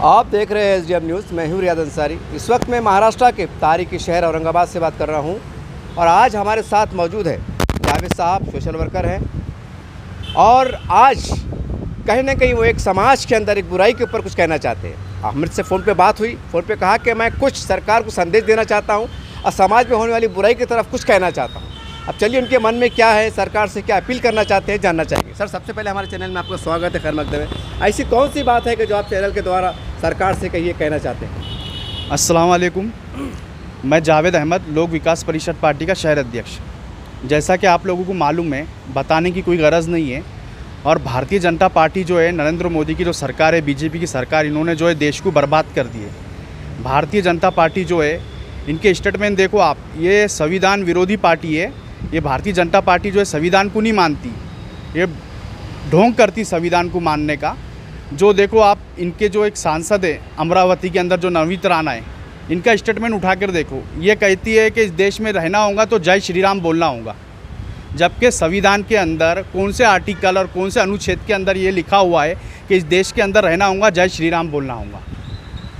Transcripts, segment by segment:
आप देख रहे हैं SDM न्यूज़। मैं हूं रियाद अंसारी। इस वक्त मैं महाराष्ट्र के तारीखी शहर औरंगाबाद से बात कर रहा हूं और आज हमारे साथ मौजूद है जावेद साहब, सोशल वर्कर हैं और आज कहीं ना कहीं वो एक समाज के अंदर एक बुराई के ऊपर कुछ कहना चाहते हैं। हमसे से फ़ोन पे बात हुई, फ़ोन पे कहा कि मैं कुछ सरकार को संदेश देना चाहता हूँ और समाज में होने वाली बुराई की तरफ कुछ कहना चाहता हूँ। अब चलिए उनके मन में क्या है, सरकार से क्या अपील करना चाहते हैं, जानना चाहेंगे। सर, सबसे पहले हमारे चैनल में आपका स्वागत है, खैर मकदम है। ऐसी कौन सी बात है कि जो आप चैनल के द्वारा सरकार से कहिए कहना चाहते हैं? अस्सलाम वालेकुम। मैं जावेद अहमद, लोक विकास परिषद पार्टी का शहर अध्यक्ष। जैसा कि आप लोगों को मालूम है, बताने की कोई गरज़ नहीं है, और भारतीय जनता पार्टी जो है, नरेंद्र मोदी की जो सरकार है, बीजेपी की सरकार, इन्होंने जो है देश को बर्बाद कर दिए। भारतीय जनता पार्टी जो है, इनके स्टेटमेंट देखो आप, ये संविधान विरोधी पार्टी है। ये भारतीय जनता पार्टी जो है संविधान को नहीं मानती, ये ढोंग करती संविधान को मानने का। जो देखो आप, इनके जो एक सांसद है अमरावती के अंदर, जो नवनीत राणा है, इनका स्टेटमेंट उठा कर देखो। ये कहती है कि इस देश में रहना होगा तो जय श्री राम बोलना होगा, जबकि संविधान के अंदर कौन से आर्टिकल और कौन से अनुच्छेद के अंदर ये लिखा हुआ है कि इस देश के अंदर रहना होगा जय श्री राम बोलना होगा।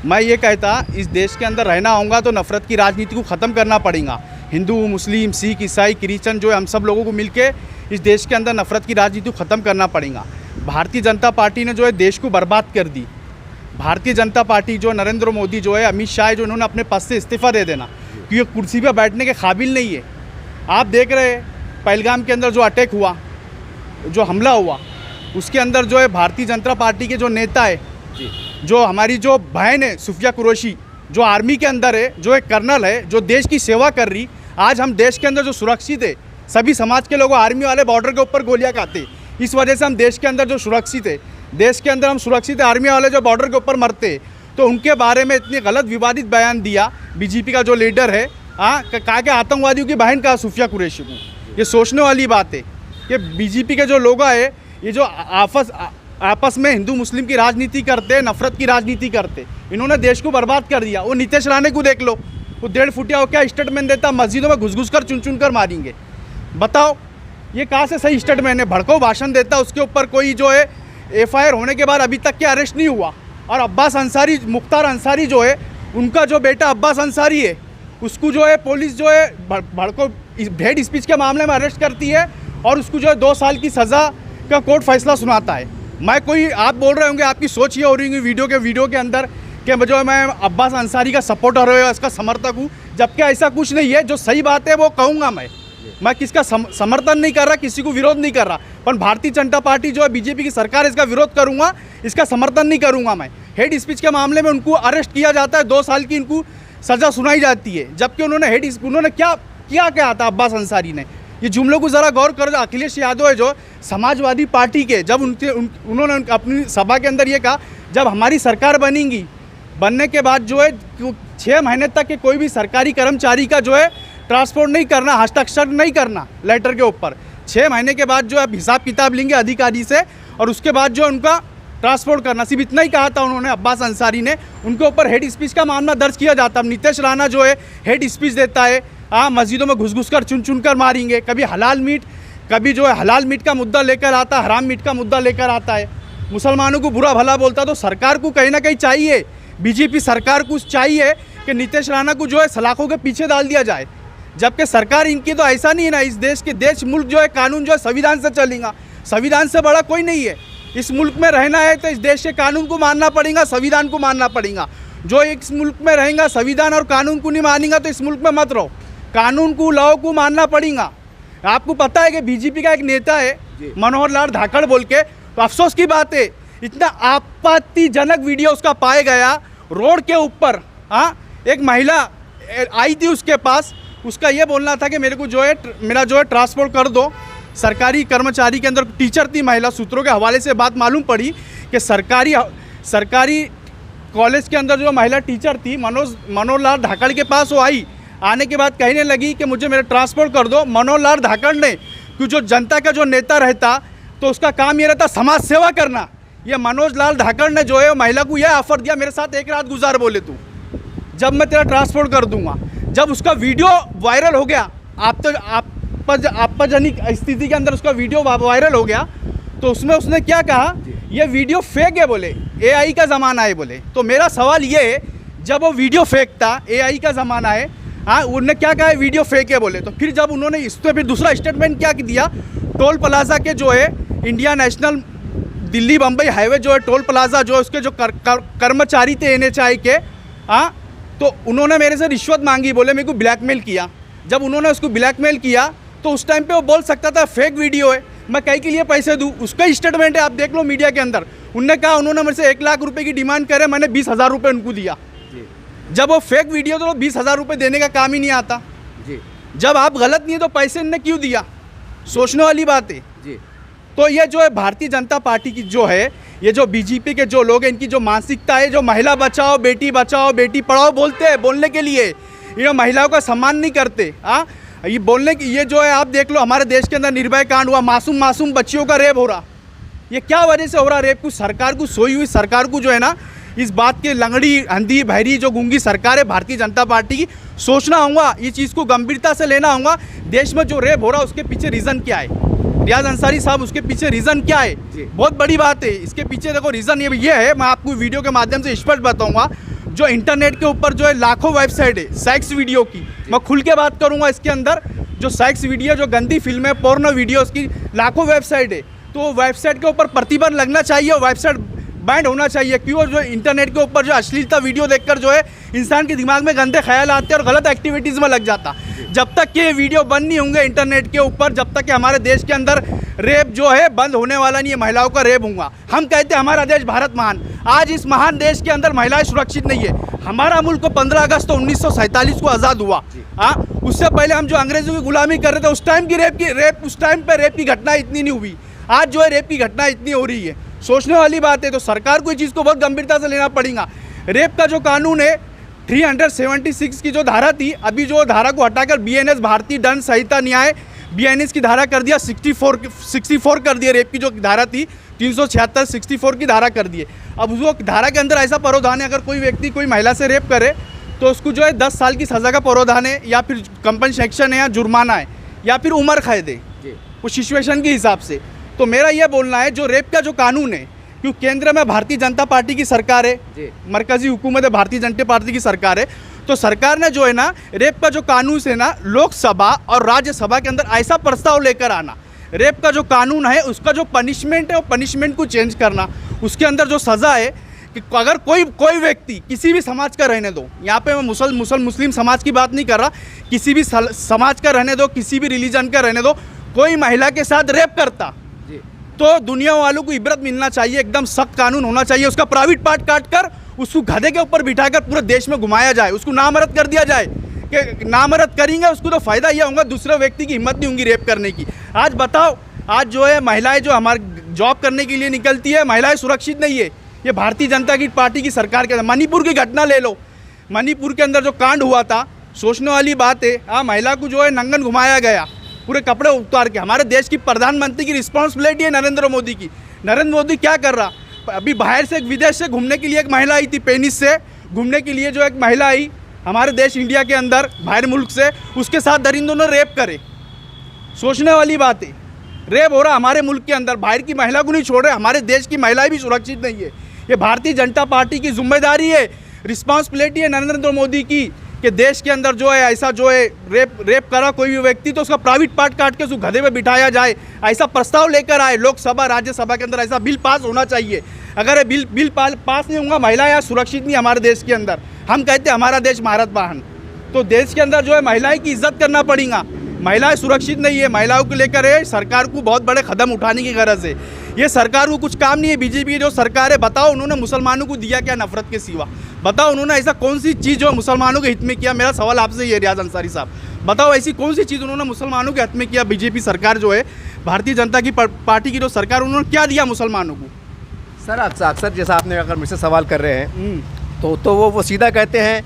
मैं ये कहता, इस देश के अंदर रहना होगा तो नफ़रत की राजनीति को ख़त्म करना पड़ेगा। हिंदू, मुस्लिम, सिख, ईसाई, क्रिश्चन जो है, हम सब लोगों को मिलके इस देश के अंदर नफ़रत की राजनीति को ख़त्म करना पड़ेगा। भारतीय जनता पार्टी ने जो है देश को बर्बाद कर दी। भारतीय जनता पार्टी जो नरेंद्र मोदी जो है, अमित शाह जो, इन्होंने अपने पद से इस्तीफ़ा दे देना, क्योंकि ये कुर्सी पर बैठने के काबिल नहीं है। आप देख रहे हैं पहलगाम के अंदर जो अटैक हुआ, जो हमला हुआ, उसके अंदर जो है भारतीय जनता पार्टी के जो नेता है, जो हमारी जो बहन है सुफिया कुरैशी, जो आर्मी के अंदर है, जो एक कर्नल है, जो देश की सेवा कर रही। आज हम देश के अंदर जो सुरक्षित है, सभी समाज के लोग आर्मी वाले बॉर्डर के ऊपर गोलियां खाते, इस वजह से हम देश के अंदर जो सुरक्षित है, देश के अंदर हम सुरक्षित है। आर्मी वाले जो बॉर्डर के ऊपर मरते, तो उनके बारे में इतनी गलत विवादित बयान दिया बीजेपी का जो लीडर है। कहा कि आतंकवादियों की बहन कहा सुफिया कुरैशी को। ये सोचने वाली बात है कि बीजेपी के जो लोग है, ये जो आपस में हिंदू मुस्लिम की राजनीति करते, नफरत की राजनीति करते, इन्होंने देश को बर्बाद कर दिया। वो नीतीश राणे को देख लो, वो 1.5 फुटिया हो क्या स्टेटमेंट देता, मस्जिदों में घुस कर चुन कर मारेंगे। बताओ ये कहाँ से सही स्टेटमेंट है? भड़काऊ भाषण देता, उसके ऊपर कोई जो है FIR होने के बाद अभी तक के अरेस्ट नहीं हुआ। और अब्बास अंसारी, मुख्तार अंसारी जो है, उनका जो बेटा अब्बास अंसारी है, उसको जो है पुलिस जो है भड़काऊ हेट स्पीच के मामले में अरेस्ट करती है और उसको जो है 2 साल की सज़ा का कोर्ट फैसला सुनाता है। मैं कोई, आप बोल रहे होंगे, आपकी सोच ये हो रही होगी वीडियो के अंदर कि जो मैं अब्बास अंसारी का सपोर्टर है, इसका समर्थक हूँ, जबकि ऐसा कुछ नहीं है। जो सही बात है वो कहूँगा। मैं किसका समर्थन नहीं कर रहा, किसी को विरोध नहीं कर रहा, पर भारतीय जनता पार्टी जो है, बीजेपी की सरकार, इसका विरोध करूँगा, इसका समर्थन नहीं करूँगा। मैं हेट स्पीच के मामले में उनको अरेस्ट किया जाता है, 2 साल की इनको सज़ा सुनाई जाती है, जबकि उन्होंने क्या था अब्बास अंसारी ने। ये जुमलों को ज़रा गौर करो। अखिलेश यादव है जो समाजवादी पार्टी के, जब उन्होंने अपनी सभा के अंदर ये कहा, जब हमारी सरकार बनेगी, बनने के बाद जो है 6 महीने तक के कोई भी सरकारी कर्मचारी का जो है ट्रांसपोर्ट नहीं करना, हस्ताक्षर नहीं करना लेटर के ऊपर। 6 महीने के बाद जो है हिसाब किताब लेंगे अधिकारी से और उसके बाद जो उनका ट्रांसपोर्ट करना। सिर्फ इतना ही कहा था उन्होंने, अब्बास अंसारी ने। उनके ऊपर हेट स्पीच का मामला दर्ज किया जाता। अब नीतीश राणा जो है हेट स्पीच देता है, मस्जिदों में घुस कर चुन कर मारेंगे। कभी हलाल मीट, कभी जो है हलाल मीट का मुद्दा लेकर आता, हराम मीट का मुद्दा लेकर आता है। मुसलमानों को बुरा भला बोलता। तो सरकार को कहीं ना कहीं चाहिए, बीजेपी सरकार को चाहिए कि नीतीश राणा को जो है सलाखों के पीछे डाल दिया जाए, जबकि सरकार इनकी तो ऐसा नहीं है ना। इस देश मुल्क जो है, कानून जो है संविधान से चलेगा। संविधान से बड़ा कोई नहीं है। इस मुल्क में रहना है तो इस देश के कानून को मानना पड़ेगा, संविधान को मानना पड़ेगा। जो इस मुल्क में रहेगा, संविधान और कानून को नहीं मानेगा, तो इस मुल्क में मत रहो। कानून को, लॉ को मानना पड़ेगा। आपको पता है कि बीजेपी का एक नेता है मनोहर लाल धाकड़ बोल के, तो अफसोस की बात है, इतना आपत्तिजनक वीडियो उसका पाया गया। रोड के ऊपर एक महिला आई थी उसके पास, उसका ये बोलना था कि मेरे को जो है, मेरा जो है ट्रांसपोर्ट कर दो। सरकारी कर्मचारी के अंदर टीचर थी महिला। सूत्रों के हवाले से बात मालूम पड़ी कि सरकारी कॉलेज के अंदर जो महिला टीचर थी, मनोहर लाल धाकड़ के पास वो आई। आने के बाद कहने लगी कि मुझे मेरा ट्रांसपोर्ट कर दो। मनोहर लाल धाकड़ ने, क्योंकि जो जनता का जो नेता रहता, तो उसका काम ये रहता समाज सेवा करना। ये मनोज लाल धाकड़ ने जो है महिला को यह ऑफर दिया, मेरे साथ 1 रात गुजार बोले तू, जब मैं तेरा ट्रांसपोर्ट कर दूंगा। जब उसका वीडियो वायरल हो गया, आपत्तिजनक स्थिति के अंदर उसका वीडियो वायरल हो गया, तो उसमें उसने क्या कहा, ये वीडियो फेक है बोले। AI का ज़माना है बोले। तो मेरा सवाल ये है, जब वो वीडियो फेक था, AI का ज़माना है, हाँ उन्होंने क्या कहा है वीडियो फेक है बोले, तो फिर जब उन्होंने इस पर फिर दूसरा स्टेटमेंट क्या दिया, टोल प्लाजा के जो है India national Delhi Bombay highway जो है टोल प्लाजा जो है उसके जो कर्मचारी थे NHAI के, हाँ तो उन्होंने मेरे से रिश्वत मांगी, बोले मेरे को ब्लैकमेल किया। जब उन्होंने उसको ब्लैकमेल किया तो उस टाइम पे वो बोल सकता था फेक वीडियो है, मैं कहीं के लिए पैसे दूँ, उसका स्टेटमेंट है, आप देख लो मीडिया के अंदर। उनने कहा उन्होंने मेरे से 1 लाख रुपए की डिमांड करे, मैंने 20,000 रुपये उनको दिया। जब वो फेक वीडियो तो 20,000 रुपये देने का काम ही नहीं आता जी। जब आप गलत नहीं है तो पैसे इनने क्यों दिया, सोचने वाली बात है जी। तो ये जो है भारतीय जनता पार्टी की जो है, ये जो बीजेपी के जो लोग हैं, इनकी जो मानसिकता है, जो महिला बचाओ बेटी पढ़ाओ बोलते हैं, बोलने के लिए ये महिलाओं का सम्मान नहीं करते। हाँ ये बोलने की, ये जो है आप देख लो हमारे देश के अंदर निर्भया कांड हुआ, मासूम बच्चियों का रेप हो रहा, ये क्या वजह से हो रहा रेप? कुछ सरकार को, सोई हुई सरकार को जो है ना, इस बात के लंगड़ी अंधी बहरी जो गूंगी सरकार है भारतीय जनता पार्टी की, सोचना होगा, ये चीज़ को गंभीरता से लेना होगा। देश में जो रेप हो रहा है उसके पीछे रीज़न क्या है? रियाज अंसारी साहब, उसके पीछे रीज़न क्या है? बहुत बड़ी बात है। इसके पीछे देखो रीज़न ये है, मैं आपको वीडियो के माध्यम से स्पष्ट बताऊंगा। जो इंटरनेट के ऊपर जो है लाखों वेबसाइट है सेक्स वीडियो की, मैं खुल के बात करूंगा, इसके अंदर जो सेक्स वीडियो, जो गंदी फिल्में, पोर्नो वीडियोस की लाखों वेबसाइट है, तो वेबसाइट के ऊपर प्रतिबंध लगना चाहिए, वेबसाइट बैंड होना चाहिए। क्यों? जो इंटरनेट के ऊपर जो अश्लीलता वीडियो देखकर जो है इंसान के दिमाग में गंदे ख्याल आते हैं और गलत एक्टिविटीज़ में लग जाता। जब तक कि ये वीडियो बंद नहीं होंगे इंटरनेट के ऊपर, जब तक कि हमारे देश के अंदर रेप जो है बंद होने वाला नहीं है, महिलाओं का रेप होगा। हम कहते हैं हमारा देश भारत महान, आज इस महान देश के अंदर महिलाएं सुरक्षित नहीं है। हमारा मुल्क को 15 अगस्त 1947 को आज़ाद हुआ। हाँ उससे पहले हम जो अंग्रेजों की गुलामी कर रहे थे, उस टाइम की उस टाइम पर रेप की घटना इतनी नहीं हुई, आज जो है रेप की घटना इतनी हो रही है। सोचने वाली बात है। तो सरकार को इस चीज़ को बहुत गंभीरता से लेना पड़ेगा। रेप का जो कानून है 376 की जो धारा थी, अभी जो धारा को हटाकर BNS भारतीय दंड संहिता न्याय BNS की धारा कर दिया, 64 कर दिया। रेप की जो धारा थी 376 64 की धारा कर दिए। अब उस धारा के अंदर ऐसा प्रावधान है, अगर कोई व्यक्ति कोई महिला से रेप करे तो उसको जो है 10 साल की सज़ा का प्रावधान है, या फिर कंपनसेशन है, या जुर्माना है, या फिर उम्र कैद है, उस सिचुएशन के हिसाब से। तो मेरा यह बोलना है जो रेप का जो कानून है, क्योंकि केंद्र में भारतीय जनता पार्टी की सरकार है, मरकजी हुकूमत है, भारतीय जनता पार्टी की सरकार है, तो सरकार ने जो है ना रेप का जो कानून से ना लोकसभा और राज्यसभा के अंदर ऐसा प्रस्ताव लेकर आना, रेप का जो कानून है उसका जो पनिशमेंट है वो पनिशमेंट को चेंज करना, उसके अंदर जो सज़ा है कि अगर कोई व्यक्ति किसी भी समाज का रहने दो, यहाँ पे मैं मुस्लिम समाज की बात नहीं कर रहा, किसी भी समाज का रहने दो, किसी भी रिलीजन का रहने दो, कोई महिला के साथ रेप करता तो दुनिया वालों को इबरत मिलना चाहिए, एकदम सख्त कानून होना चाहिए। उसका प्राइवेट पार्ट काट कर उसको गधे के ऊपर बिठाकर पूरे देश में घुमाया जाए, उसको नामर्द कर दिया जाए कि नामर्द करेंगे उसको तो फ़ायदा यह होगा, दूसरे व्यक्ति की हिम्मत नहीं होगी रेप करने की। आज बताओ, आज जो है महिलाएं जो हमारे जॉब करने के लिए निकलती है, महिलाएं सुरक्षित नहीं है। ये भारतीय जनता की पार्टी की सरकार के अंदर मणिपुर की घटना ले लो, मणिपुर के अंदर जो कांड हुआ था, सोचने वाली बात है। हाँ महिला को जो है नंगन घुमाया गया, पूरे कपड़े उतार के। हमारे देश की प्रधानमंत्री की रिस्पॉन्सिबिलिटी है नरेंद्र मोदी की। नरेंद्र मोदी क्या कर रहा? अभी बाहर से विदेश से घूमने के लिए एक महिला आई थी, पेनिस से घूमने के लिए जो एक महिला आई हमारे देश इंडिया के अंदर बाहर मुल्क से, उसके साथ दरिंदों ने रेप करे। सोचने वाली बात है, रेप हो रहा हमारे मुल्क के अंदर, बाहर की महिला को नहीं छोड़ रहे, हमारे देश की महिलाएं भी सुरक्षित नहीं है। ये भारतीय जनता पार्टी की जिम्मेदारी है, रिस्पॉन्सिबिलिटी है नरेंद्र मोदी की कि देश के अंदर जो है ऐसा जो है रेप करा कोई भी व्यक्ति तो उसका प्राइवेट पार्ट काट के उसको गधे में बिठाया जाए, ऐसा प्रस्ताव लेकर आए। लोकसभा राज्यसभा के अंदर ऐसा बिल पास होना चाहिए। अगर ये बिल पास नहीं होगा, महिला यहाँ सुरक्षित नहीं हमारे देश के अंदर। हम कहते हैं हमारा देश भारत महान, तो देश के अंदर जो है महिलाएं की इज्जत करना पड़ेगा। महिलाएं सुरक्षित नहीं है, महिलाओं को लेकर सरकार को बहुत बड़े कदम उठाने की गरज है। ये सरकार को कुछ काम नहीं है। बीजेपी की जो सरकार है, बताओ उन्होंने मुसलमानों को दिया क्या नफरत के सिवा? बताओ उन्होंने ऐसा कौन सी चीज़ जो मुसलमानों के हित में किया? मेरा सवाल आपसे ये रियाज अंसारी साहब, बताओ ऐसी कौन सी चीज़ उन्होंने मुसलमानों के हित में किया? बीजेपी सरकार जो है, भारतीय जनता की पार्टी की जो सरकार, उन्होंने क्या दिया मुसलमानों को? सर अक्सर जैसा आपने अगर मुझसे सवाल कर रहे हैं तो वो सीधा कहते हैं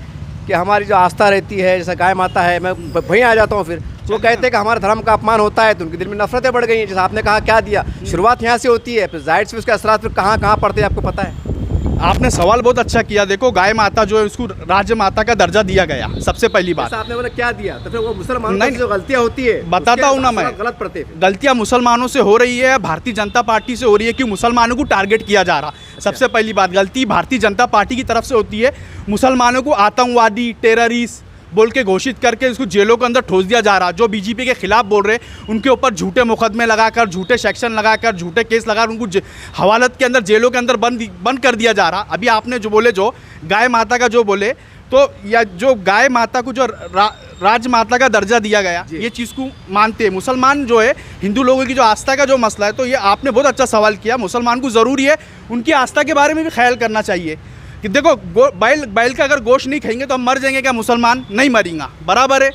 कि हमारी जो आस्था रहती है, जैसा गाय माता है, मैं वहीं आ जाता हूँ फिर तो वो कहते हैं कि हमारे धर्म का अपमान होता है, तो उनके दिल में नफरतें बढ़ गई हैं। जैसा आपने कहा क्या दिया, शुरुआत यहाँ से होती है, फिर जाहिर से उसके असरात फिर कहाँ पड़ते हैं आपको पता है। आपने सवाल बहुत अच्छा किया। देखो, गाय माता जो है उसको राज्य माता का दर्जा दिया गया, सबसे पहली बात। आपने बोला क्या दिया, तो फिर वो मुसलमानों नहीं, की जो गलतियां होती है बताता हूँ ना मैं। गलत प्रतीक गलतियां मुसलमानों से हो रही है, भारतीय जनता पार्टी से हो रही है कि मुसलमानों को टारगेट किया जा रहा। सबसे पहली बात, गलती भारतीय जनता पार्टी की तरफ से होती है। मुसलमानों को आतंकवादी, टेररिस्ट बोल के घोषित करके उसको जेलों के अंदर ठोस दिया जा रहा। जो बीजेपी के खिलाफ बोल रहे उनके ऊपर झूठे मुकदमे लगाकर, झूठे सेक्शन लगाकर, झूठे केस लगाकर उनको हवालत के अंदर, जेलों के अंदर बंद कर दिया जा रहा। अभी आपने जो बोले, जो गाय माता का जो बोले, तो या जो गाय माता को जो राजमाता का दर्जा दिया गया, ये चीज़ को मानते हैं मुसलमान जो है। हिंदू लोगों की जो आस्था का जो मसला है, तो ये आपने बहुत अच्छा सवाल किया। मुसलमान को ज़रूरी है उनकी आस्था के बारे में भी ख्याल करना चाहिए कि देखो, बैल का अगर गोश्त नहीं खाएंगे तो हम मर जाएंगे क्या? मुसलमान नहीं मरेंगे, बराबर है।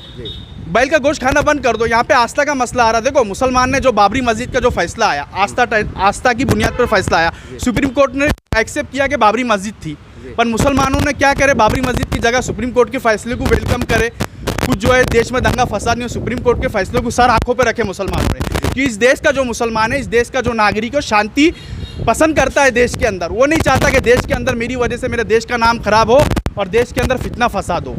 बैल का गोश्त खाना बंद कर दो। यहाँ पे आस्था का मसला आ रहा है। देखो, मुसलमान ने जो बाबरी मस्जिद का जो फैसला आया, आस्था की बुनियाद पर फैसला आया, सुप्रीम कोर्ट ने एक्सेप्ट किया कि बाबरी मस्जिद थी, पर मुसलमानों ने क्या करे, बाबरी मस्जिद की जगह सुप्रीम कोर्ट के फैसले को वेलकम करे। कुछ जो है देश में दंगा फसाद नहीं हो, सुप्रीम कोर्ट के फैसले को सर आंखों पर रखे मुसलमानों ने कि इस देश का जो मुसलमान है, इस देश का जो नागरिक है, शांति पसंद करता है देश के अंदर। वो नहीं चाहता कि देश के अंदर मेरी वजह से मेरे देश का नाम खराब हो और देश के अंदर फितना फसाद हो।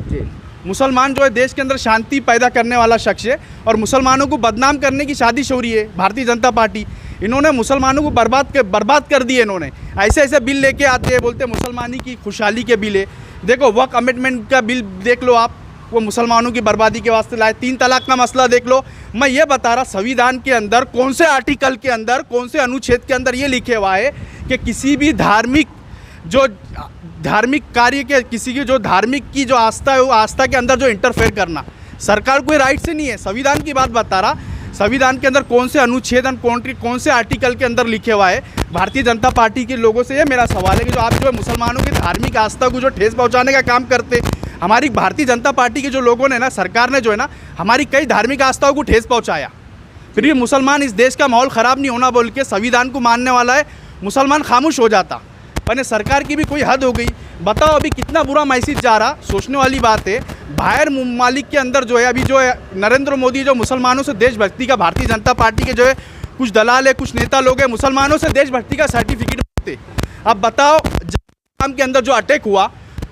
मुसलमान जो है देश के अंदर शांति पैदा करने वाला शख्स है, और मुसलमानों को बदनाम करने की साजिश हो रही है भारतीय जनता पार्टी। इन्होंने मुसलमानों को बर्बाद कर दिए। इन्होंने ऐसे ऐसे बिल लेके आते हैं, बोलते हैं मुसलमानी की खुशहाली के बिल है। देखो, वक्फ अमेंडमेंट का बिल देख लो आप, वो मुसलमानों की बर्बादी के वास्ते लाए। 3 तलाक का मसला देख लो। मैं ये बता रहा, संविधान के अंदर कौन से आर्टिकल के अंदर, कौन से अनुच्छेद के अंदर ये लिखे हुआ है कि किसी भी धार्मिक कार्य के, किसी की जो धार्मिक की जो आस्था है, वो आस्था के अंदर जो इंटरफेयर करना सरकार कोई राइट से नहीं है। संविधान की बात बता रहा, संविधान के अंदर कौन से अनुच्छेद, कौन से आर्टिकल के अंदर लिखे हुआ है। भारतीय जनता पार्टी के लोगों से ये मेरा सवाल है कि जो आप जो है मुसलमानों की धार्मिक आस्था को जो ठेस पहुंचाने का काम करते, हमारी भारतीय जनता पार्टी के जो लोगों ने ना, सरकार ने जो है ना, हमारी कई धार्मिक आस्थाओं को ठेस पहुंचाया। फिर भी मुसलमान इस देश का माहौल ख़राब नहीं होना बोल के संविधान को मानने वाला है, मुसलमान खामोश हो जाता। पर सरकार की भी कोई हद हो गई। बताओ अभी कितना बुरा मैसेज जा रहा। सोचने वाली बात है। बाहर ममालिक के अंदर जो है, अभी जो है नरेंद्र मोदी जो मुसलमानों से देशभक्ति का, भारतीय जनता पार्टी के जो है कुछ दलाल है, कुछ नेता लोग हैं, मुसलमानों से देशभक्ति का सर्टिफिकेट मांगते। अब बताओ, जहां के अंदर जो अटैक हुआ,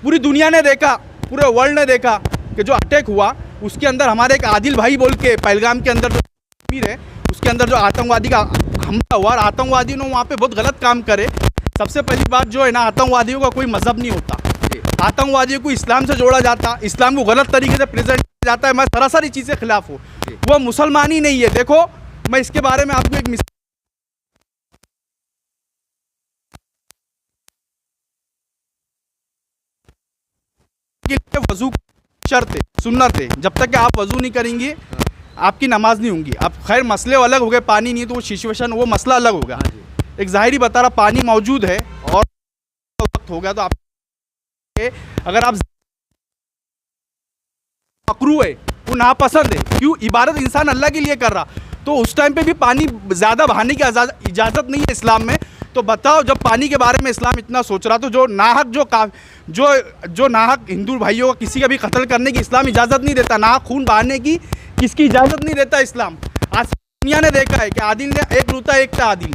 पूरी दुनिया ने देखा, पूरे वर्ल्ड ने देखा कि जो अटैक हुआ उसके अंदर हमारे एक आदिल भाई बोल के पहलगाम के अंदर जो कश्मीर है, उसके अंदर जो आतंकवादी का हमला हुआ, और आतंकवादी ने वहाँ पे बहुत गलत काम करे। सबसे पहली बात जो है ना, आतंकवादियों का कोई मजहब नहीं होता। आतंकवादियों को इस्लाम से जोड़ा जाता, इस्लाम को गलत तरीके से प्रेजेंट किया जाता है। मैं सरासर चीज़ के खिलाफ हूँ। वो मुसलमान ही नहीं है। देखो, मैं इसके बारे में आपको एक मिसाल, वजू शर्त है, सुन्नत है। जब तक कि आप वजू नहीं करेंगे आपकी नमाज नहीं होंगी। अब खैर मसले अलग हो गए, पानी नहीं तो वो सिचुएशन, वो मसला अलग होगा। एक जाहिर ही बता रहा, पानी मौजूद है और वक्त हो गया, तो आप अगर आप मकरू है, वो नापसंद है, क्यों? इबादत इंसान अल्लाह के लिए कर रहा, तो उस टाइम पे भी पानी ज़्यादा बहाने की इजाज़त नहीं है इस्लाम में। तो बताओ, जब पानी के बारे में इस्लाम इतना सोच रहा, तो जो नाहक जो नाहक हिंदू भाइयों का किसी का भी कत्ल करने की इस्लाम इजाज़त नहीं देता, नाहक खून बहाने की किसकी इजाज़त नहीं देता इस्लाम। आज दुनिया ने देखा है कि आदिल ने एक लूटा एक था, आदिल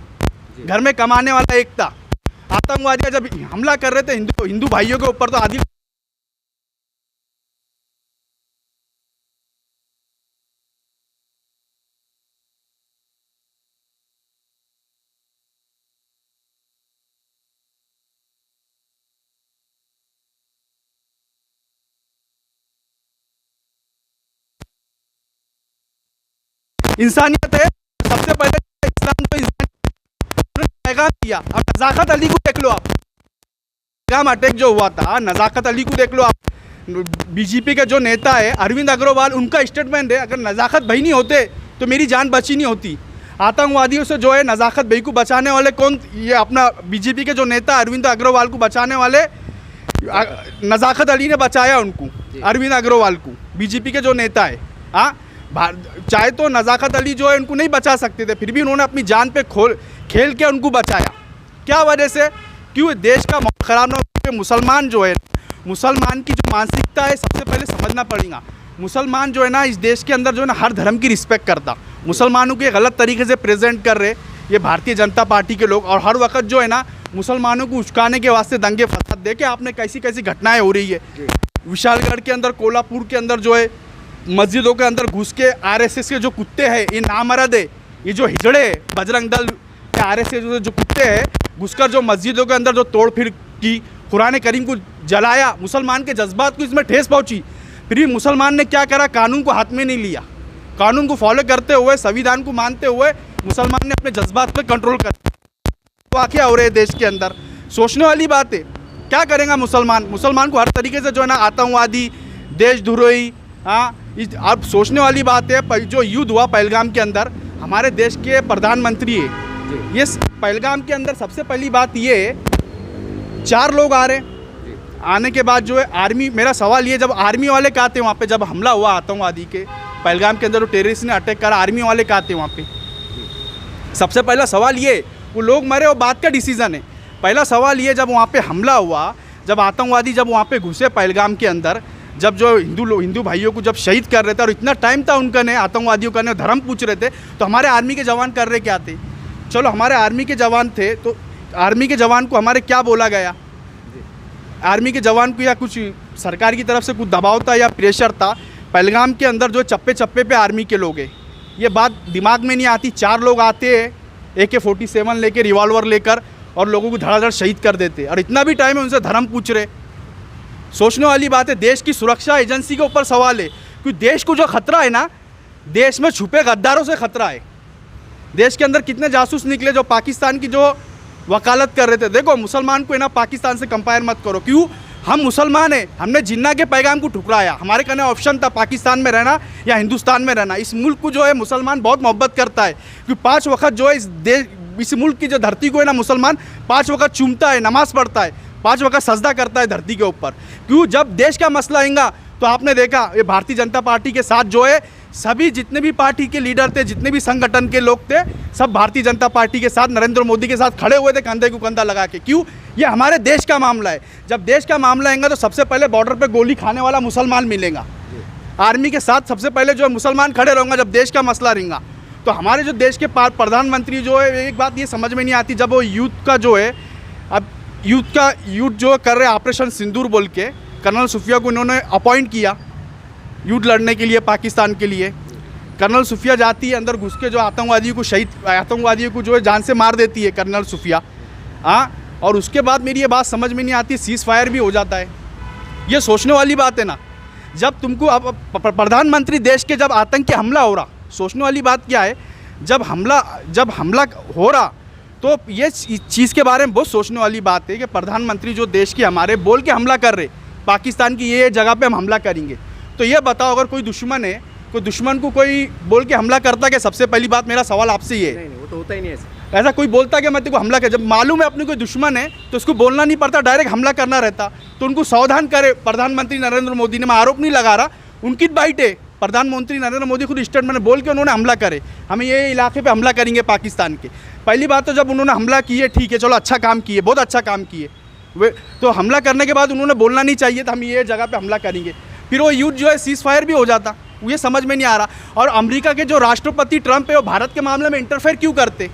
घर में कमाने वाला एक था। आतंकवादी जब हमला कर रहे थे हिंदू भाइयों के ऊपर, तो आदिल इंसानियत है। सबसे पहले इस्लाम को पैगाम दिया। अब नज़ाकत अली को देख लो आप, पैगाम अटैक जो हुआ था, नज़ाकत अली को देख लो आप। बीजेपी के जो नेता है अरविंद अग्रवाल, उनका स्टेटमेंट है, अगर नज़ाकत भाई नहीं होते तो मेरी जान बची नहीं होती। आतंकवादियों से जो है नज़ाकत भाई को बचाने वाले कौन? ये अपना बीजेपी के जो नेता अरविंद अग्रवाल को बचाने वाले नज़ाकत अली ने बचाया उनको, अरविंद अग्रवाल को, बीजेपी के जो नेता है। हाँ, चाहे तो नज़ाकत अली जो है उनको नहीं बचा सकते थे, फिर भी उन्होंने अपनी जान पे खेल के उनको बचाया। क्या वजह से? क्यों? देश का माहौल ख़राब ना हो। मुसलमान जो है, मुसलमान की जो मानसिकता है, सबसे पहले समझना पड़ेगा। मुसलमान जो है ना, इस देश के अंदर जो है ना, हर धर्म की रिस्पेक्ट करता। मुसलमानों के गलत तरीके से प्रेजेंट कर रहे ये भारतीय जनता पार्टी के लोग, और हर वक्त जो है ना मुसलमानों को उचकाने के वास्ते दंगे फसाद देखे आपने कैसी कैसी घटनाएं हो रही है। विशालगढ़ के अंदर, कोल्हापुर के अंदर जो है मस्जिदों के अंदर घुस के आरएसएस के जो कुत्ते हैं, ये नामर्द है, ये जो हिजड़े बजरंग दल के आरएसएस जो कुत्ते हैं, घुसकर जो मस्जिदों के अंदर जो तोड़ फिर की, कुरान करीम को जलाया, मुसलमान के जज्बात को इसमें ठेस पहुंची। फिर भी मुसलमान ने क्या करा, कानून को हाथ में नहीं लिया। कानून को फॉलो करते हुए, संविधान को मानते हुए मुसलमान ने अपने जज्बात पर कंट्रोल कर वाक़या हो रहे हैं देश के अंदर। सोचने वाली बात है, क्या करेगा मुसलमान? मुसलमान को हर तरीके से जो है ना आतंकवादी, देशद्रोही, हाँ, अब सोचने वाली बात है। जो युद्ध हुआ पहलगाम के अंदर, हमारे देश के प्रधानमंत्री है, ये पहलगाम के अंदर सबसे पहली बात ये है, 4 लोग आ रहे हैं, आने के बाद जो है आर्मी, मेरा सवाल ये, जब आर्मी वाले कहाँ थे वहाँ पे जब हमला हुआ आतंकवादी के पहलगाम के अंदर, जो टेररिस्ट ने अटैक करा, आर्मी वाले कहाँ थे वहाँ पे? सबसे पहला सवाल ये, वो लोग मरे और बात का डिसीज़न है। पहला सवाल ये, जब वहाँ पे हमला हुआ, जब आतंकवादी जब वहाँ पे घुसे पहलगाम के अंदर, जब जो हिंदू भाइयों को जब शहीद कर रहे थे और इतना टाइम था उनका ने, आतंकवादियों का ने धर्म पूछ रहे थे, तो हमारे आर्मी के जवान कर रहे क्या थे? चलो हमारे आर्मी के जवान थे, तो आर्मी के जवान को हमारे क्या बोला गया? आर्मी के जवान को या कुछ सरकार की तरफ से कुछ दबाव था या प्रेशर था? पहलगाम के अंदर जो चप्पे चप्पे पे आर्मी के लोग हैं, ये बात दिमाग में नहीं आती। 4 लोग आते हैं AK-47 लेके, रिवॉल्वर लेकर, और लोगों को धड़ाधड़ शहीद कर देते, और इतना भी टाइम है उनसे धर्म पूछ रहे। सोचने वाली बात है। देश की सुरक्षा एजेंसी के ऊपर सवाल है, क्योंकि देश को जो खतरा है ना, देश में छुपे गद्दारों से खतरा है। देश के अंदर कितने जासूस निकले जो पाकिस्तान की जो वकालत कर रहे थे। देखो, मुसलमान को है ना पाकिस्तान से कंपेयर मत करो। क्यों? हम मुसलमान हैं, हमने जिन्ना के पैगाम को ठुकराया। हमारे कहने ऑप्शन था पाकिस्तान में रहना या हिंदुस्तान में रहना। इस मुल्क को जो है मुसलमान बहुत मोहब्बत करता है, क्योंकि 5 वक्त जो है इस मुल्क की जो धरती को है ना मुसलमान 5 वक्त चूमता है, नमाज़ पढ़ता है, 5 वक्त सजदा करता है धरती के ऊपर। क्यों? जब देश का मसला आएगा तो आपने देखा ये भारतीय जनता पार्टी के साथ जो है सभी जितने भी पार्टी के लीडर थे, जितने भी संगठन के लोग थे, सब भारतीय जनता पार्टी के साथ, नरेंद्र मोदी के साथ खड़े हुए थे कंधे को कंधा लगा के। क्यों? ये हमारे देश का मामला है। जब देश का मामला आएगा तो सबसे पहले बॉर्डर पे गोली खाने वाला मुसलमान मिलेगा। आर्मी के साथ सबसे पहले जो है मुसलमान खड़े रहेंगे जब देश का मसला रहेगा। तो हमारे जो देश के प्रधानमंत्री जो है, एक बात ये समझ में नहीं आती, जब वो यूथ का जो है, अब यूथ जो कर रहे ऑपरेशन सिंदूर बोल के, कर्नल सुफिया को उन्होंने अपॉइंट किया युद्ध लड़ने के लिए पाकिस्तान के लिए। कर्नल सुफिया जाती है अंदर घुस के जो आतंकवादियों को जो है जान से मार देती है कर्नल सुफिया, हाँ। और उसके बाद मेरी ये बात समझ में नहीं आती, सीज़ फायर भी हो जाता है। ये सोचने वाली बात है ना। जब तुमको अब प्रधानमंत्री देश के जब आतंकी हमला हो रहा, सोचने वाली बात क्या है, जब हमला हो रहा तो ये चीज़ के बारे में बहुत सोचने वाली बात है कि प्रधानमंत्री जो देश के हमारे बोल के हमला कर रहे, पाकिस्तान की ये जगह पे हम हमला करेंगे। तो ये बताओ, अगर कोई दुश्मन है, कोई दुश्मन को कोई बोल के हमला करता कि सबसे पहली बात मेरा सवाल आपसे ये है, नहीं, वो तो होता ही नहीं है ऐसा कोई बोलता कि मैं तेरे को हमला कर, जब मालूम है अपने कोई दुश्मन है तो उसको बोलना नहीं पड़ता, डायरेक्ट हमला करना रहता। तो उनको सावधान करे प्रधानमंत्री नरेंद्र मोदी ने। मैं आरोप नहीं लगा रहा, उनकी बाइट है। प्रधानमंत्री नरेंद्र मोदी खुद स्टेटमेंट बोल के उन्होंने हमला करे, हमें ये इलाके पे हमला करेंगे पाकिस्तान के। पहली बात तो जब उन्होंने हमला किए, ठीक है, चलो अच्छा काम किए, बहुत अच्छा काम किए वे, तो हमला करने के बाद उन्होंने बोलना नहीं चाहिए था हम ये जगह पे हमला करेंगे। फिर वो युद्ध जो है सीज़ फायर भी हो जाता, ये समझ में नहीं आ रहा। और अमेरिका के जो राष्ट्रपति ट्रंप है वो भारत के मामले में इंटरफेयर क्यों करते?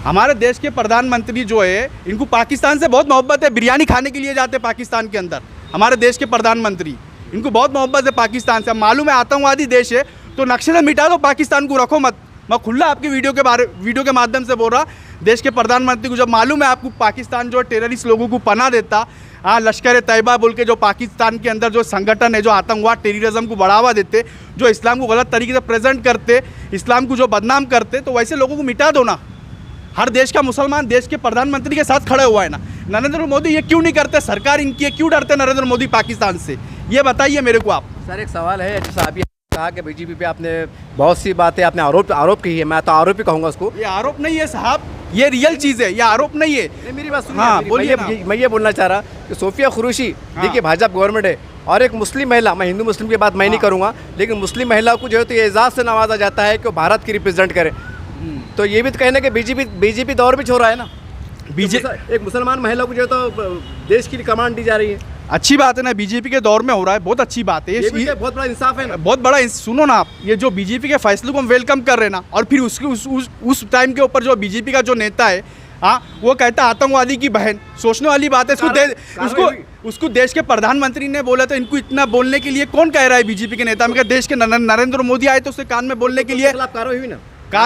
हमारे देश के प्रधानमंत्री जो है, इनको पाकिस्तान से बहुत मोहब्बत है, बिरयानी खाने के लिए जाते पाकिस्तान के अंदर। हमारे देश के प्रधानमंत्री, इनको बहुत मोहब्बत है पाकिस्तान से। मालूम है आतंकवादी देश है तो नक्शे मिटा दो, पाकिस्तान को रखो मत। मैं खुला आपकी वीडियो के माध्यम से बोल रहा, देश के प्रधानमंत्री को जब मालूम है आपको पाकिस्तान जो टेररिस्ट लोगों को पनाह देता, हाँ, लश्कर तैयबा बोल के जो पाकिस्तान के अंदर जो संगठन है, जो आतंकवाद टेररिज्म को बढ़ावा देते, जो इस्लाम को गलत तरीके से प्रेजेंट करते, इस्लाम को जो बदनाम करते, तो वैसे लोगों को मिटा दो ना। हर देश का मुसलमान देश के प्रधानमंत्री के साथ खड़े हुआ है ना। नरेंद्र मोदी ये क्यों नहीं करते? सरकार इनकी है, क्यों डरते नरेंद्र मोदी पाकिस्तान से? ये बताइए मेरे को आप। सर एक सवाल है, जैसा अभी कहा कि बीजेपी पे आपने बहुत सी बातें आपने आरोप की है, मैं तो आरोप ही कहूँगा उसको। ये आरोप नहीं है साहब, ये रियल चीज़ है, ये आरोप नहीं है। नहीं, मेरी बात सुनिए। हाँ, बोलिए। मैं ये बोलना चाह रहा कि सोफिया कुरैशी, देखिए भाजपा गवर्नमेंट है, और एक मुस्लिम महिला, मैं हिंदू मुस्लिम की बात मैं नहीं करूँगा, लेकिन मुस्लिम महिला को जो है तो ये एजाज़ से नवाजा जाता है कि वो भारत की रिप्रेजेंट करे। तो ये भी तो कहने के बीजेपी दौर भी छोड़ रहा है ना। एक मुसलमान महिला को जो है तो देश की कमांड दी जा रही है। अच्छी बात है ना, बीजेपी के दौर में हो रहा है, बहुत अच्छी बात है। ये भी बहुत बड़ा इंसाफ है ना, बहुत बड़ा। सुनो ना आप, ये जो बीजेपी के फैसलों को हम वेलकम कर रहे हैं ना, और फिर उसके उस टाइम के ऊपर जो बीजेपी का जो नेता है, हाँ, वो कहता आतंकवादी की बहन, सोचने वाली बात है। उसको देश के प्रधानमंत्री ने बोला, तो इनको इतना बोलने के लिए कौन कह रहा है? बीजेपी के नेता में देश के नरेंद्र मोदी आए तो उसके कान में बोलने के लिए कार्रवाई हुई ना,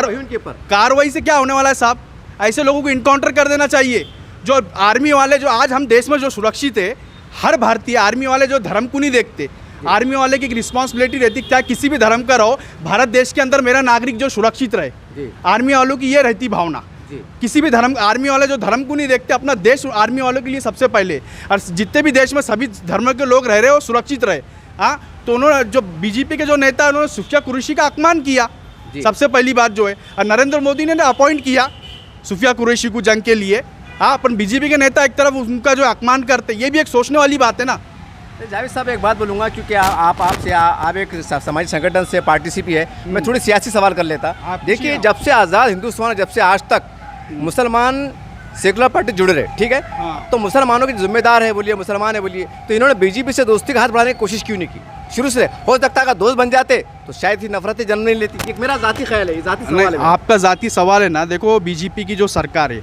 उनके ऊपर। कार्रवाई से क्या होने वाला है साहब? ऐसे लोगों को इनकाउंटर कर देना चाहिए। जो आर्मी वाले, जो आज हम देश में जो सुरक्षित है, हर भारतीय आर्मी वाले जो धर्म को नहीं देखते, आर्मी वाले की एक रिस्पॉन्सिबिलिटी रहती, क्या किसी भी धर्म का रहो, भारत देश के अंदर मेरा नागरिक जो सुरक्षित रहे। आर्मी वालों की ये रहती भावना। किसी भी धर्म, आर्मी वाले जो धर्म को नहीं देखते, अपना देश आर्मी वालों के लिए सबसे पहले, और जितने भी देश में सभी धर्म के लोग रह रहे हो सुरक्षित रहे। हाँ, तो उन्होंने जो बीजेपी के जो नेता उन्होंने सुफिया कुरैशी का अपमान किया, सबसे पहली बात जो है। और नरेंद्र मोदी ने अपॉइंट किया सुफिया कुरैशी को जंग के लिए। हाँ, अपन बीजेपी के नेता एक तरफ उनका जो अपमान करते, ये भी एक सोचने वाली बात है ना। जावेद साहब, एक बात बोलूँगा, क्योंकि आप एक सामाजिक संगठन से पार्टी से भी है, मैं थोड़ी सियासी सवाल कर लेता। देखिए, जब से आज़ाद हिंदुस्तान, जब से आज तक मुसलमान सेकुलर पार्टी जुड़े रहे, ठीक है। तो मुसलमानों के जिम्मेदार है बोलिए, मुसलमान है बोलिए, तो इन्होंने बीजेपी से दोस्ती का हाथ बढ़ाने की कोशिश क्यों नहीं की? शुरू से हो सकता है अगर दोस्त बन जाते तो शायद ही नफरतें जन्म नहीं लेती। एक मेरा जाती ख्याल है, ये जाती सवाल है। आपका जाती सवाल है ना। देखो, बीजेपी की जो सरकार है,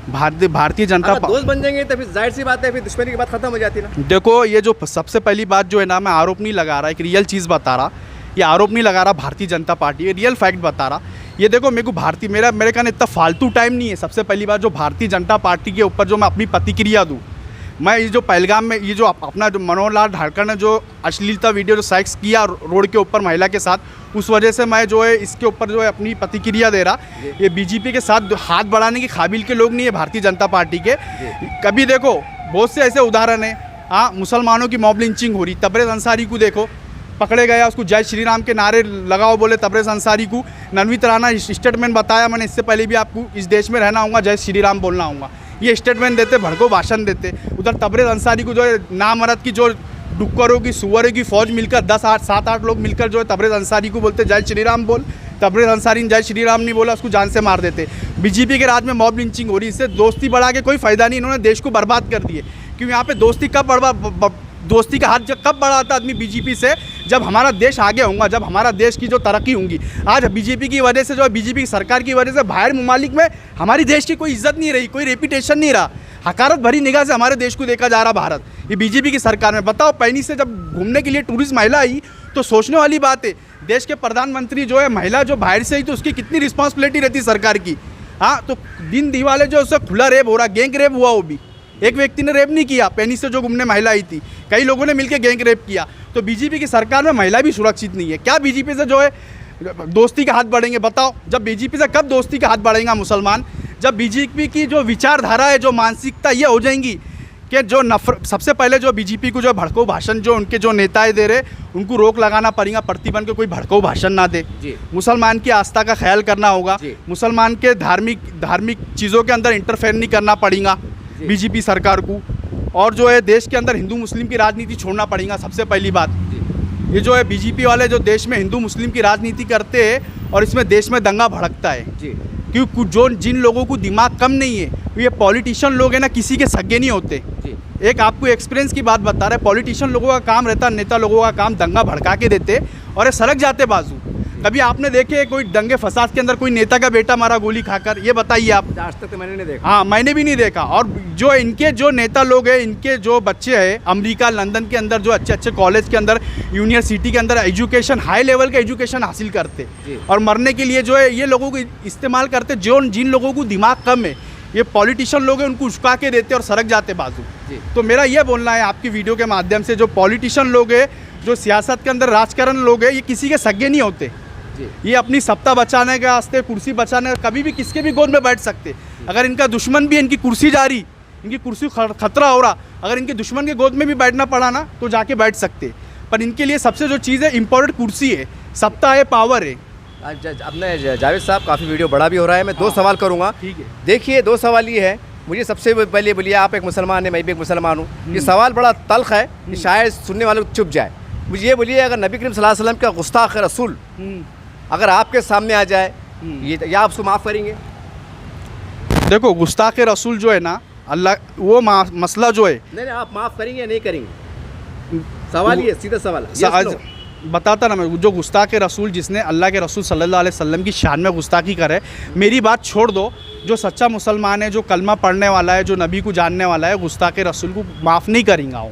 भारतीय जनता पार्टी, दोस्त बन जाएंगे तो फिर जाहिर सी बात है, फिर दुश्मनी की बात खत्म हो जाती ना। देखो, ये जो सबसे पहली बात जो है ना, मैं आरोप नहीं लगा रहा, एक रियल चीज़ बता रहा। ये आरोप नहीं लगा रहा भारतीय जनता पार्टी, ये रियल फैक्ट बता रहा। ये देखो, मेरे को मेरे कहने इतना फालतू टाइम नहीं है। सबसे पहली बात, जो भारतीय जनता पार्टी के ऊपर जो मैं अपनी प्रतिक्रिया दूँ, मैं ये जो पहलगाम में ये जो अपना जो मनोहर लाल ठाकरे ने जो अश्लीलता वीडियो जो सेक्स किया रोड के ऊपर महिला के साथ, उस वजह से मैं जो है इसके ऊपर जो है अपनी प्रतिक्रिया दे रहा। ये बीजेपी के साथ हाथ बढ़ाने के काबिल के लोग नहीं है भारतीय जनता पार्टी के। कभी देखो, बहुत से ऐसे उदाहरण हैं। हाँ, मुसलमानों की मॉब लिंचिंग हो रही, तबरेज़ अंसारी को देखो, पकड़े गया, उसको जय श्री राम के नारे लगाओ बोले तबरेज़ अंसारी को। ननवीत राणा स्टेटमेंट बताया, मैंने इससे पहले भी आपको, इस देश में रहना होगा, जय श्री राम बोलना होगा, ये स्टेटमेंट देते, भड़को भाषण देते। उधर तबरेज़ अंसारी को जो है नामर्द की जो डुक्करों की सुअरों की फौज मिलकर 7-8 लोग मिलकर जो है तबरेज़ अंसारी को बोलते जय श्री राम बोल। तबरेज़ अंसारी ने जय श्री राम नहीं बोला, उसको जान से मार देते। बीजेपी के राज में मॉब लिंचिंग हो रही, इससे दोस्ती बढ़ा के कोई फ़ायदा नहीं, इन्होंने देश को बर्बाद कर दिए। क्योंकि यहाँ पे दोस्ती का हाथ कब बढ़ाता आदमी बीजेपी से? जब हमारा देश आगे होगा, जब हमारा देश की जो तरक्की होंगी। आज बीजेपी की वजह से, जो बीजेपी की सरकार की वजह से बाहर ममालिक में हमारी देश की कोई इज्जत नहीं रही, कोई रेपुटेशन नहीं रहा। हकारत भरी निगाह से हमारे देश को देखा जा रहा भारत, ये बीजेपी की सरकार में। बताओ, पैनी से जब घूमने के लिए टूरिस्ट महिला आई तो सोचने वाली बात है, देश के प्रधानमंत्री जो है महिला जो बाहर से आई तो उसकी कितनी रिस्पॉन्सिबिलिटी रहती सरकार की। हाँ, तो दिन दिवाले जो उससे खुला रेप हो रहा, गैंग रेप हुआ, वो भी एक व्यक्ति ने रेप नहीं किया, पैनी से जो घूमने महिला आई थी, कई लोगों ने मिलकर गैंग रेप किया। तो बीजेपी की सरकार में महिला भी सुरक्षित नहीं है। क्या बीजेपी से जो है दोस्ती का हाथ बढ़ेंगे? बताओ, जब बीजेपी से कब दोस्ती का हाथ बढ़ेगा मुसलमान? जब बीजेपी की जो विचारधारा है, जो मानसिकता, ये हो जाएंगी कि जो सबसे पहले जो बीजेपी को जो भड़काऊ भाषण जो उनके जो नेताएं दे रहे, उनको रोक लगाना पड़ेगा, प्रतिबंध के कोई भड़काऊ भाषण ना दे। मुसलमान की आस्था का ख्याल करना होगा, मुसलमान के धार्मिक चीज़ों के अंदर इंटरफेयर नहीं करना पड़ेगा बीजेपी सरकार को। और जो है देश के अंदर हिंदू मुस्लिम की राजनीति छोड़ना पड़ेगा, सबसे पहली बात। ये जो है बीजेपी वाले जो देश में हिंदू मुस्लिम की राजनीति करते हैं और इसमें देश में दंगा भड़कता है, क्योंकि जिन लोगों को दिमाग कम नहीं है, ये पॉलिटिशियन लोग हैं ना, किसी के सगे नहीं होते। एक आपको एक्सपीरियंस की बात बता रहे, पॉलिटिशियन लोगों का काम रहता, नेता लोगों का काम दंगा भड़का के देते और ये सड़क जाते बाजू। कभी आपने देखे कोई दंगे फसाद के अंदर कोई नेता का बेटा मारा गोली खाकर? ये बताइए आप। आज तक तो मैंने नहीं देखा। हाँ, मैंने भी नहीं देखा। और जो इनके जो नेता लोग हैं, इनके जो बच्चे हैं अमेरिका, लंदन के अंदर जो अच्छे कॉलेज के अंदर, यूनिवर्सिटी के अंदर एजुकेशन, हाई लेवल का एजुकेशन हासिल करते और मरने के लिए जो है ये लोगों को इस्तेमाल करते। जिन लोगों को दिमाग कम है, ये पॉलिटिशियन लोग हैं, उनको उस्का के देते और सड़क जाते बाजू। तो मेरा ये बोलना है आपकी वीडियो के माध्यम से, जो पॉलिटिशियन लोग हैं, जो सियासत के अंदर राजकारण लोग हैं, ये किसी के सगे नहीं होते। ये अपनी सत्ता बचाने के वास्ते, कुर्सी बचाने, कभी भी किसके भी गोद में बैठ सकते। अगर इनका दुश्मन भी, इनकी कुर्सी जा रही, इनकी कुर्सी खतरा हो रहा, अगर इनके दुश्मन के गोद में भी बैठना पड़ा ना तो जाके बैठ सकते। पर इनके लिए सबसे जो चीज़ है, इम्पोर्टेंट कुर्सी है, सत्ता है, पावर है। अपने जावेद साहब, काफ़ी वीडियो बड़ा भी हो रहा है, मैं 2 सवाल करूँगा। ठीक है। देखिए, 2 सवाल ये है, मुझे सबसे पहले बोलिए, आप एक मुसलमान हैं, मैं भी एक मुसलमान हूँ, ये सवाल बड़ा तल्ख है, शायद सुनने वालों को चुप जाए। मुझे ये बोलिए, अगर नबी करीम सल्लल्लाहु अलैहि वसल्लम का गुस्ताख रसूल अगर आपके सामने आ जाए, ये या आप उसको माफ़ करेंगे? देखो, गुस्ताख रसूल जो है ना, अल्लाह वो मसला जो है, नहीं, आप माफ़ करेंगे या नहीं करेंगे? सवाल ये सीधा सवाल आज बताता ना मैं। जो गुस्ताख रसूल, जिसने अल्लाह के रसूल सल्लल्लाहु अलैहि वसल्लम की शान में गुस्ताखी करे, मेरी बात छोड़ दो, जो सच्चा मुसलमान है, जो कलमा पढ़ने वाला है, जो नबी को जानने वाला है, गुस्ताखे रसूल को माफ़ नहीं करेंगे।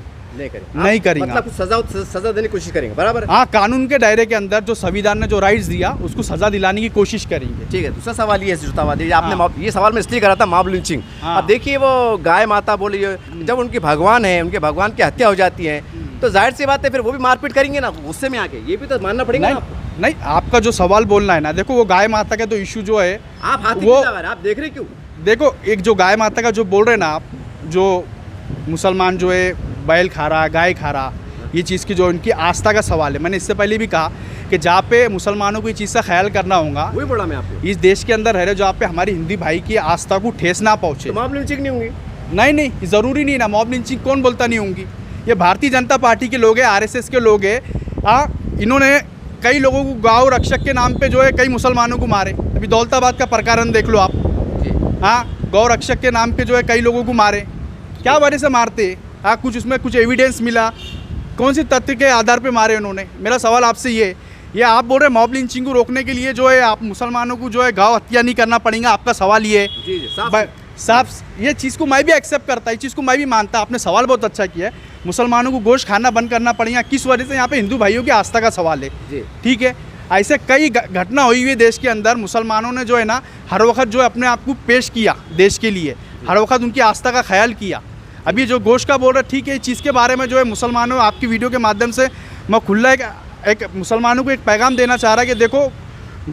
नहीं करेंगे, मतलब सजा देने की कोशिश करेंगे, बराबर है? हाँ, कानून के दायरे के अंदर जो संविधान ने जो राइट्स दिया उसको सजा दिलाने की कोशिश करेंगे। ठीक है, दूसरा सवाल ये है जुटावादी, आपने ये सवाल मैं इसलिए करा था, मॉब लिंचिंग। हाँ। अब देखिए वो गाय माता बोली, जब उनके भगवान है, उनके भगवान की हत्या हो जाती है तो जाहिर सी बात है फिर वो भी मारपीट करेंगे ना, गुस्से में आके, ये भी तो मानना पड़ेगा ना आपको। नहीं, आपका जो सवाल बोलना है ना, देखो वो गाय माता का तो इशू जो है, आप हाथी वो आप देख रहे क्यों? देखो एक जो गाय माता का जो बोल रहे हैं ना आप, जो मुसलमान जो है बैल खा रहा, गाय खा रहा, ये चीज़ की जो उनकी आस्था का सवाल है। मैंने इससे पहले भी कहा कि जहाँ पे मुसलमानों को ये चीज़ का ख्याल करना होगा, वही बोला मैं आपको, इस देश के अंदर रह रहे जहाँ पे हमारी हिंदी भाई की आस्था को ठेस ना पहुँचे, तो मॉब लिंचिंग नहीं होंगी। नहीं, ज़रूरी नहीं ना। मॉब लिंचिंग कौन बोलता नहीं होंगी? ये भारतीय जनता पार्टी के लोग हैं, आरएसएस के लोग हैं। हाँ, इन्होंने कई लोगों को गाँव रक्षक के नाम पे जो है कई मुसलमानों को मारे। अभी दौलताबाद का प्रकरण देख लो आप। हाँ, गौ रक्षक के नाम पे जो है कई लोगों को मारे। क्या वजह से मारते? हाँ, कुछ उसमें कुछ एविडेंस मिला? कौन सी तथ्य के आधार पे मारे उन्होंने? मेरा सवाल आपसे ये आप बोल रहे हैं मॉब लिंचिंग को रोकने के लिए जो है आप मुसलमानों को जो है गाँव हत्या नहीं करना पड़ेगा, आपका सवाल ये है? जी, साफ ये चीज़ को मैं भी एक्सेप्ट करता, इस चीज़ को मैं भी मानता। आपने सवाल बहुत अच्छा किया है, मुसलमानों को गोश्त खाना बंद करना पड़ेगा, किस वजह से? यहाँ पे हिंदू भाइयों की आस्था का सवाल है। ठीक है, ऐसे कई घटना हुई हुई है देश के अंदर। मुसलमानों ने जो है ना हर वक्त जो है अपने आप को पेश किया देश के लिए, हर वक्त उनकी आस्था का ख्याल किया। अभी जो गोश्त का बोल रहा है, ठीक है, इस चीज़ के बारे में जो है मुसलमानों, आपकी वीडियो के माध्यम से मैं खुला एक मुसलमानों को एक पैगाम देना चाह रहा कि देखो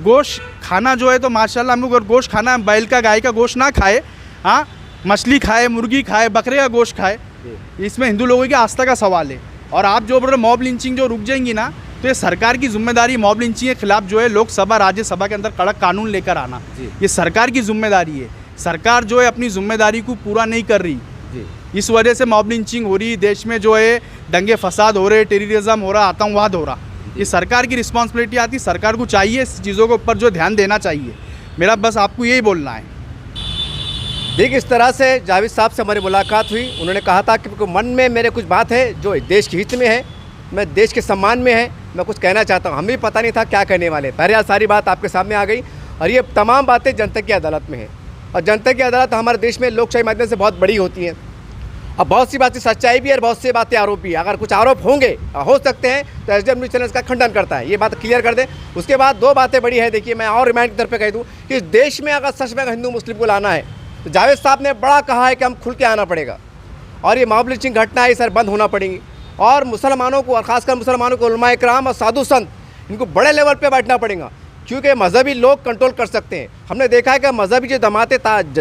गोश्त खाना जो है तो माशाल्लाह, हम लोग अगर गोश्त खाना है, बैल का गाय का गोश्त ना खाए, हाँ, मछली खाए, मुर्गी खाए, बकरे का गोश्त खाए, इसमें हिंदू लोगों की आस्था का सवाल है। और आप जो बोल रहे मॉब लिंचिंग जो रुक जाएंगी ना, तो ये सरकार की जिम्मेदारी, मॉब लिंचिंग के खिलाफ जो है लोकसभा राज्यसभा के अंदर कड़क कानून लेकर आना, ये सरकार की जिम्मेदारी है। सरकार जो है अपनी जिम्मेदारी को पूरा नहीं कर रही, इस वजह से मॉब लिंचिंग हो रही, देश में जो है दंगे फसाद हो रहे, टेररिज्म हो रहा, आतंकवाद हो रहा। ये सरकार की रिस्पॉन्सिबिलिटी आती है, सरकार को चाहिए इस चीज़ों के ऊपर जो ध्यान देना चाहिए। मेरा बस आपको यही बोलना है। देखिए, इस तरह से जावेद साहब से हमारी मुलाकात हुई। उन्होंने कहा था कि मन में मेरे कुछ बात है जो देश के हित में है, मैं देश के सम्मान में है, मैं कुछ कहना चाहता हूँ। हमें भी पता नहीं था क्या कहने वाले। पहले सारी बात आपके सामने आ गई और ये तमाम बातें जनता की अदालत में है। और जनता की अदालत हमारे देश में लोकशाही माध्यम से बहुत बड़ी होती हैं। अब बहुत सी बातें सच्चाई भी है और बहुत सी बातें आरोप भी है। अगर कुछ आरोप होंगे, हो सकते हैं, तो एसडीएम न्यूज़ चैनल इसका खंडन करता है। ये बात क्लियर कर दें। उसके बाद दो बातें बड़ी है। देखिए, मैं और रिमाइंड की तरफ पे कह दूँ कि देश में अगर सच में हिंदू मुस्लिम को लाना है तो जावेद साहब ने बड़ा कहा है कि हम खुल के आना पड़ेगा और ये मॉब लिंचिंग घटना है सर बंद होना पड़ेगी। और मुसलमानों को, और ख़ासकर मुसलमानों को, उलमाए किराम और साधु संत, इनको बड़े लेवल पे बैठना पड़ेगा, क्योंकि मजहबी लोग कंट्रोल कर सकते हैं। हमने देखा है कि मजहबी जो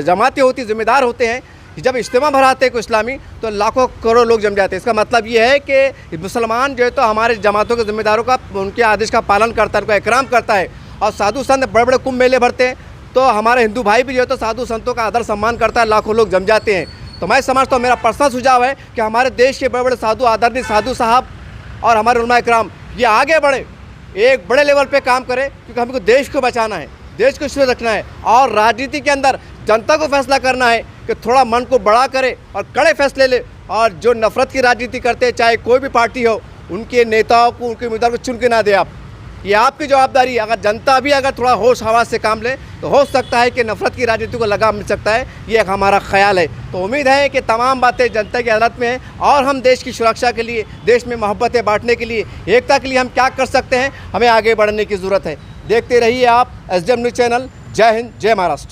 जमातें होती, जिम्मेदार होते हैं, जब इज्तिमा भराते हैं कोई इस्लामी, तो लाखों करोड़ लोग जम जाते हैं। इसका मतलब ये है कि मुसलमान जो है तो हमारे जमातों के जिम्मेदारों का, उनके आदेश का पालन करता है, उनका इकराम करता है। और साधु संत बड़े बड़े कुंभ मेले भरते हैं, तो हमारे हिंदू भाई भी जो है तो साधु संतों का आदर सम्मान करता है, लाखों लोग जम जाते हैं। तो मैं समझता हूँ, मेरा पर्सनल सुझाव है कि हमारे देश के बड़े बड़े साधु, आदरणीय साधु साहब और हमारे उलमा इकराम ये आगे बढ़े, एक बड़े लेवल पे काम करें, क्योंकि हमको देश को बचाना है, देश को सुरक्षित रखना है। और राजनीति के अंदर जनता को फैसला करना है कि थोड़ा मन को बड़ा करे और कड़े फैसले ले। और जो नफरत की राजनीति करते हैं, चाहे कोई भी पार्टी हो, उनके नेताओं को, उनके उम्मीदवार को चुन के ना दे आप। ये आपकी जवाबदारी है। अगर जनता भी अगर थोड़ा होश हवास से काम ले तो हो सकता है कि नफरत की राजनीति को लगाम मिल सकता है। ये एक हमारा ख्याल है। तो उम्मीद है कि तमाम बातें जनता की अदालत में हैं और हम देश की सुरक्षा के लिए, देश में मोहब्बतें बांटने के लिए, एकता के लिए हम क्या कर सकते हैं, हमें आगे बढ़ने की ज़रूरत है। देखते रहिए आप एसडीएम न्यूज़ चैनल। जय हिंद, जय महाराष्ट्र।